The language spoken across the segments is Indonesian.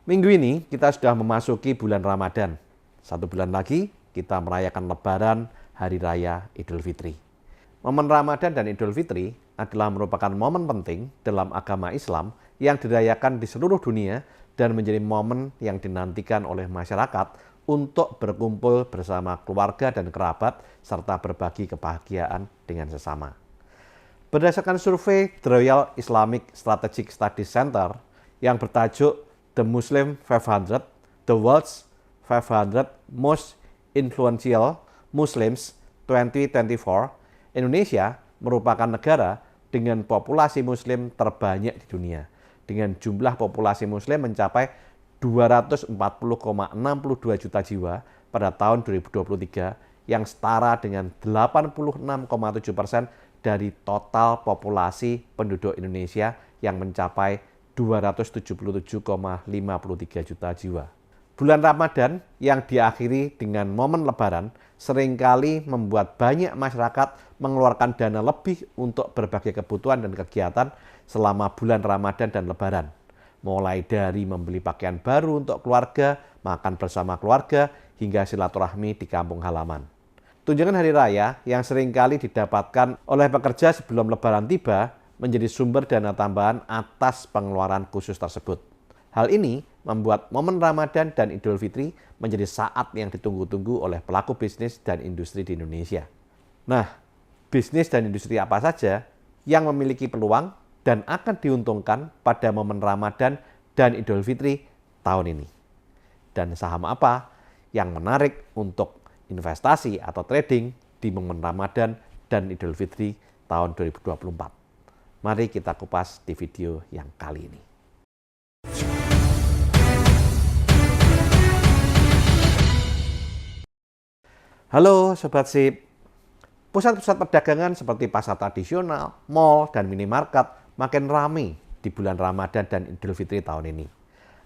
Minggu ini kita sudah memasuki bulan Ramadan. Satu bulan lagi kita merayakan Lebaran Hari Raya Idul Fitri. Momen Ramadan dan Idul Fitri adalah merupakan momen penting dalam agama Islam yang dirayakan di seluruh dunia dan menjadi momen yang dinantikan oleh masyarakat untuk berkumpul bersama keluarga dan kerabat serta berbagi kebahagiaan dengan sesama. Berdasarkan survei The Royal Islamic Strategic Studies Center yang bertajuk The Muslim 500, The World's 500 Most Influential Muslims 2024, Indonesia merupakan negara dengan populasi muslim terbanyak di dunia, dengan jumlah populasi muslim mencapai 240,62 juta jiwa pada tahun 2023 yang setara dengan 86,7% dari total populasi penduduk Indonesia yang mencapai 277,53 juta jiwa. Bulan Ramadan yang diakhiri dengan momen Lebaran seringkali membuat banyak masyarakat mengeluarkan dana lebih untuk berbagai kebutuhan dan kegiatan selama bulan Ramadan dan Lebaran. Mulai dari membeli pakaian baru untuk keluarga, makan bersama keluarga, hingga silaturahmi di kampung halaman. Tunjangan hari raya yang seringkali didapatkan oleh pekerja sebelum Lebaran tiba menjadi sumber dana tambahan atas pengeluaran khusus tersebut. Hal ini membuat momen Ramadan dan Idul Fitri menjadi saat yang ditunggu-tunggu oleh pelaku bisnis dan industri di Indonesia. Nah, bisnis dan industri apa saja yang memiliki peluang dan akan diuntungkan pada momen Ramadan dan Idul Fitri tahun ini? Dan saham apa yang menarik untuk investasi atau trading di momen Ramadan dan Idul Fitri tahun 2024? Mari kita kupas di video yang kali ini. Halo Sobat Sip. Pusat-pusat perdagangan seperti pasar tradisional, mal, dan minimarket makin ramai di bulan Ramadan dan Idul Fitri tahun ini.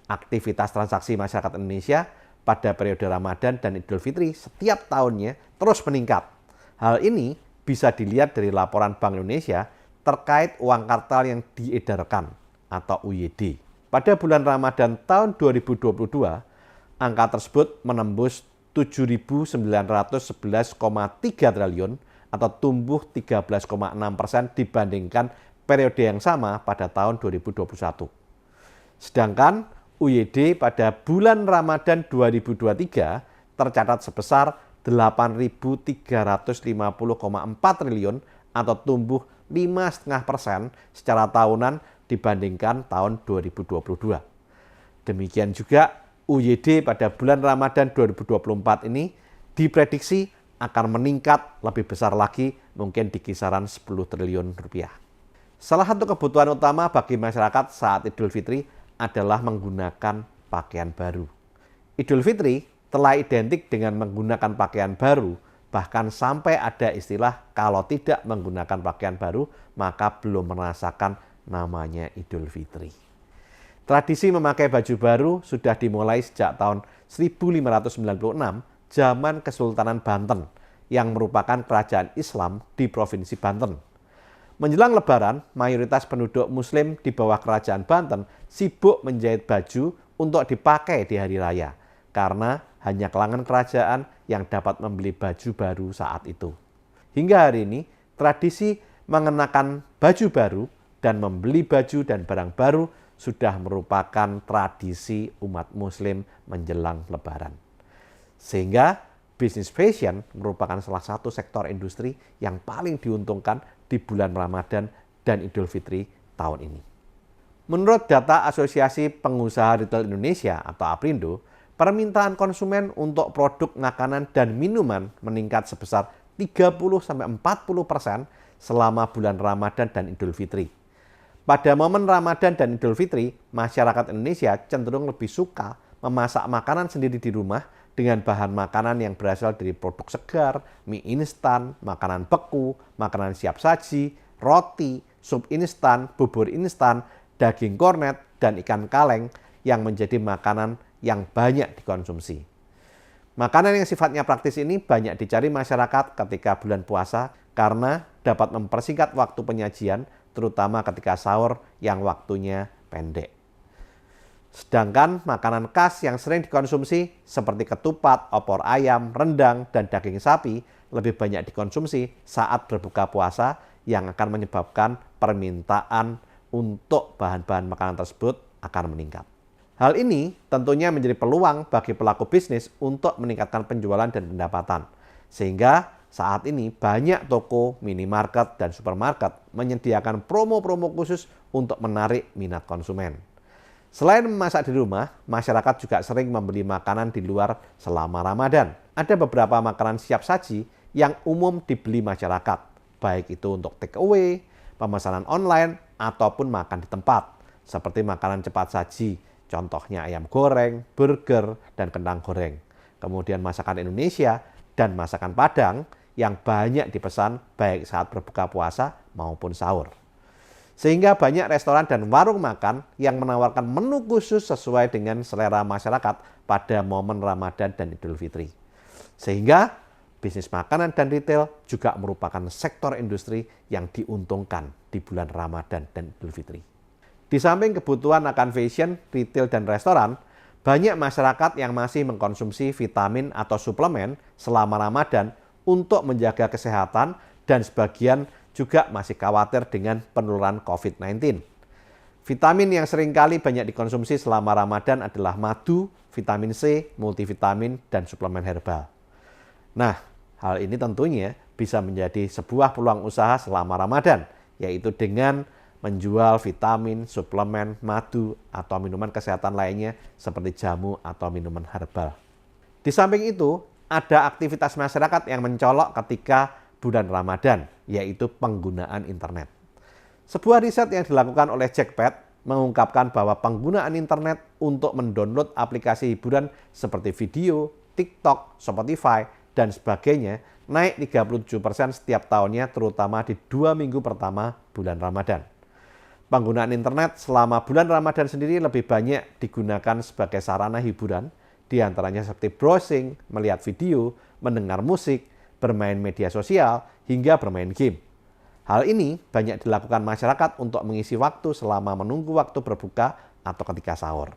Aktivitas transaksi masyarakat Indonesia pada periode Ramadan dan Idul Fitri setiap tahunnya terus meningkat. Hal ini bisa dilihat dari laporan Bank Indonesia terkait uang kartal yang diedarkan atau UYD. Pada bulan Ramadan tahun 2022, angka tersebut menembus 7.911,3 triliun atau tumbuh 13,6% dibandingkan periode yang sama pada tahun 2021. Sedangkan UYD pada bulan Ramadan 2023 tercatat sebesar 8.350,4 triliun atau tumbuh 5,5% secara tahunan dibandingkan tahun 2022. Demikian juga UYD pada bulan Ramadan 2024 ini diprediksi akan meningkat lebih besar lagi, mungkin di kisaran 10 triliun rupiah. Salah satu kebutuhan utama bagi masyarakat saat Idul Fitri adalah menggunakan pakaian baru. Idul Fitri telah identik dengan menggunakan pakaian baru, bahkan sampai ada istilah kalau tidak menggunakan pakaian baru, maka belum merasakan namanya Idul Fitri. Tradisi memakai baju baru sudah dimulai sejak tahun 1596, zaman Kesultanan Banten, yang merupakan kerajaan Islam di Provinsi Banten. Menjelang Lebaran, mayoritas penduduk Muslim di bawah kerajaan Banten sibuk menjahit baju untuk dipakai di hari raya, karena hanya kalangan kerajaan yang dapat membeli baju baru saat itu. Hingga hari ini, tradisi mengenakan baju baru dan membeli baju dan barang baru sudah merupakan tradisi umat Muslim menjelang Lebaran. Sehingga bisnis fashion merupakan salah satu sektor industri yang paling diuntungkan di bulan Ramadan dan Idul Fitri tahun ini. Menurut data Asosiasi Pengusaha Retail Indonesia atau APRindo, permintaan konsumen untuk produk makanan dan minuman meningkat sebesar 30-40% selama bulan Ramadan dan Idul Fitri. Pada momen Ramadan dan Idul Fitri, masyarakat Indonesia cenderung lebih suka memasak makanan sendiri di rumah dengan bahan makanan yang berasal dari produk segar, mie instan, makanan beku, makanan siap saji, roti, sup instan, bubur instan, daging kornet, dan ikan kaleng yang menjadi makanan yang banyak dikonsumsi. Makanan yang sifatnya praktis ini banyak dicari masyarakat ketika bulan puasa karena dapat mempersingkat waktu penyajian, terutama ketika sahur yang waktunya pendek. Sedangkan makanan khas yang sering dikonsumsi seperti ketupat, opor ayam, rendang, dan daging sapi lebih banyak dikonsumsi saat berbuka puasa yang akan menyebabkan permintaan untuk bahan-bahan makanan tersebut akan meningkat. Hal ini tentunya menjadi peluang bagi pelaku bisnis untuk meningkatkan penjualan dan pendapatan. Sehingga saat ini banyak toko, minimarket, dan supermarket menyediakan promo-promo khusus untuk menarik minat konsumen. Selain memasak di rumah, masyarakat juga sering membeli makanan di luar selama Ramadan. Ada beberapa makanan siap saji yang umum dibeli masyarakat, baik itu untuk take away, pemesanan online, ataupun makan di tempat, seperti makanan cepat saji, contohnya ayam goreng, burger, dan kentang goreng. Kemudian masakan Indonesia dan masakan Padang yang banyak dipesan baik saat berbuka puasa maupun sahur. Sehingga banyak restoran dan warung makan yang menawarkan menu khusus sesuai dengan selera masyarakat pada momen Ramadan dan Idul Fitri. Sehingga bisnis makanan dan retail juga merupakan sektor industri yang diuntungkan di bulan Ramadan dan Idul Fitri. Di samping kebutuhan akan fashion, retail, dan restoran, banyak masyarakat yang masih mengkonsumsi vitamin atau suplemen selama Ramadan untuk menjaga kesehatan dan sebagian juga masih khawatir dengan penularan COVID-19. Vitamin yang seringkali banyak dikonsumsi selama Ramadan adalah madu, vitamin C, multivitamin, dan suplemen herbal. Nah, hal ini tentunya bisa menjadi sebuah peluang usaha selama Ramadan, yaitu dengan menjual vitamin, suplemen, madu, atau minuman kesehatan lainnya seperti jamu atau minuman herbal. Di samping itu, ada aktivitas masyarakat yang mencolok ketika bulan Ramadan, yaitu penggunaan internet. Sebuah riset yang dilakukan oleh Jackpad mengungkapkan bahwa penggunaan internet untuk mendownload aplikasi hiburan seperti video, TikTok, Spotify, dan sebagainya naik 37% setiap tahunnya, terutama di 2 minggu pertama bulan Ramadan. Penggunaan internet selama bulan Ramadan sendiri lebih banyak digunakan sebagai sarana hiburan, diantaranya seperti browsing, melihat video, mendengar musik, bermain media sosial, hingga bermain game. Hal ini banyak dilakukan masyarakat untuk mengisi waktu selama menunggu waktu berbuka atau ketika sahur.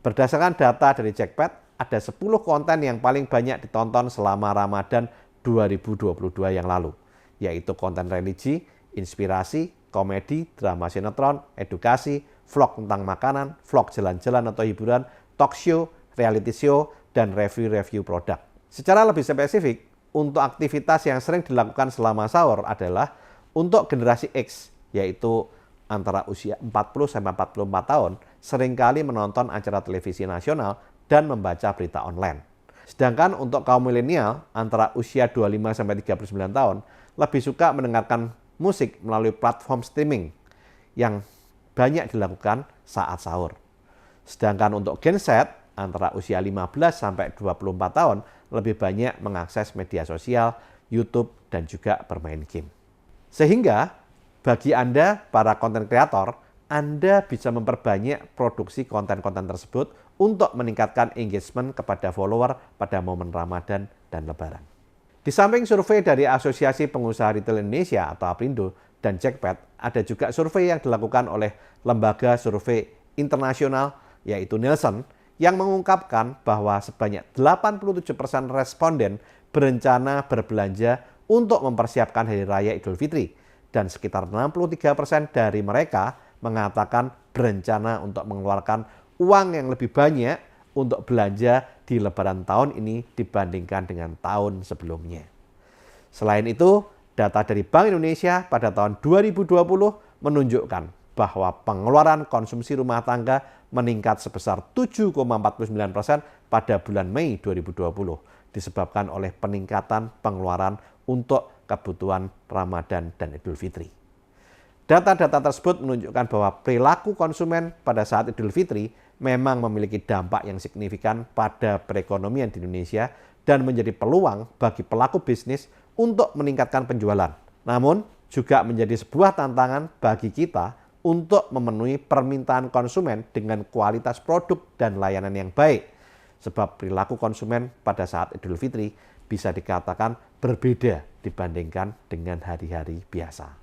Berdasarkan data dari Jackpad, ada 10 konten yang paling banyak ditonton selama Ramadan 2022 yang lalu, yaitu konten religi, inspirasi, komedi, drama sinetron, edukasi, vlog tentang makanan, vlog jalan-jalan atau hiburan, talk show, reality show, dan review-review produk. Secara lebih spesifik, untuk aktivitas yang sering dilakukan selama sahur adalah untuk generasi X, yaitu antara usia 40-44 tahun, seringkali menonton acara televisi nasional dan membaca berita online. Sedangkan untuk kaum milenial antara usia 25-39 tahun, lebih suka mendengarkan musik melalui platform streaming yang banyak dilakukan saat sahur. Sedangkan untuk Gen Z antara usia 15-24 tahun, lebih banyak mengakses media sosial, YouTube, dan juga bermain game. Sehingga bagi Anda, para konten kreator, Anda bisa memperbanyak produksi konten-konten tersebut untuk meningkatkan engagement kepada follower pada momen Ramadan dan Lebaran. Di samping survei dari Asosiasi Pengusaha Retail Indonesia atau APRindo dan Jackpad, ada juga survei yang dilakukan oleh lembaga survei internasional yaitu Nielsen, yang mengungkapkan bahwa sebanyak 87% responden berencana berbelanja untuk mempersiapkan Hari Raya Idul Fitri, dan sekitar 63% dari mereka mengatakan berencana untuk mengeluarkan uang yang lebih banyak untuk belanja di Lebaran tahun ini dibandingkan dengan tahun sebelumnya. Selain itu, data dari Bank Indonesia pada tahun 2020 menunjukkan bahwa pengeluaran konsumsi rumah tangga meningkat sebesar 7,49% pada bulan Mei 2020 disebabkan oleh peningkatan pengeluaran untuk kebutuhan Ramadan dan Idul Fitri. Data-data tersebut menunjukkan bahwa perilaku konsumen pada saat Idul Fitri memang memiliki dampak yang signifikan pada perekonomian di Indonesia dan menjadi peluang bagi pelaku bisnis untuk meningkatkan penjualan. Namun, juga menjadi sebuah tantangan bagi kita untuk memenuhi permintaan konsumen dengan kualitas produk dan layanan yang baik. Sebab perilaku konsumen pada saat Idul Fitri bisa dikatakan berbeda dibandingkan dengan hari-hari biasa.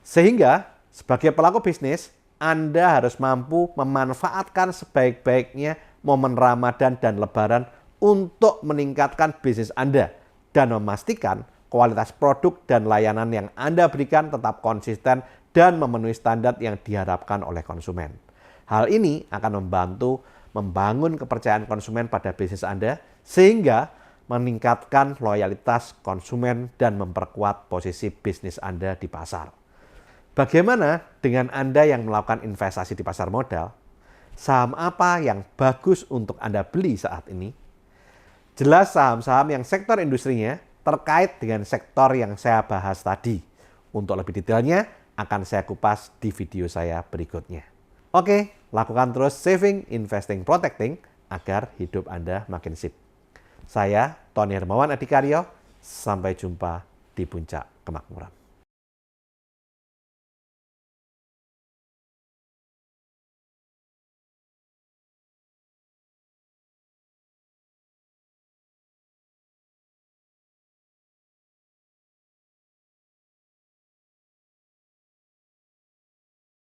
Sehingga sebagai pelaku bisnis, Anda harus mampu memanfaatkan sebaik-baiknya momen Ramadan dan Lebaran untuk meningkatkan bisnis Anda dan memastikan kualitas produk dan layanan yang Anda berikan tetap konsisten dan memenuhi standar yang diharapkan oleh konsumen. Hal ini akan membantu membangun kepercayaan konsumen pada bisnis Anda sehingga meningkatkan loyalitas konsumen dan memperkuat posisi bisnis Anda di pasar. Bagaimana dengan Anda yang melakukan investasi di pasar modal? Saham apa yang bagus untuk Anda beli saat ini? Jelas saham-saham yang sektor industrinya terkait dengan sektor yang saya bahas tadi. Untuk lebih detailnya akan saya kupas di video saya berikutnya. Oke, lakukan terus saving, investing, protecting agar hidup Anda makin sip. Saya Tony Hermawan Adikaryo, sampai jumpa di puncak kemakmuran.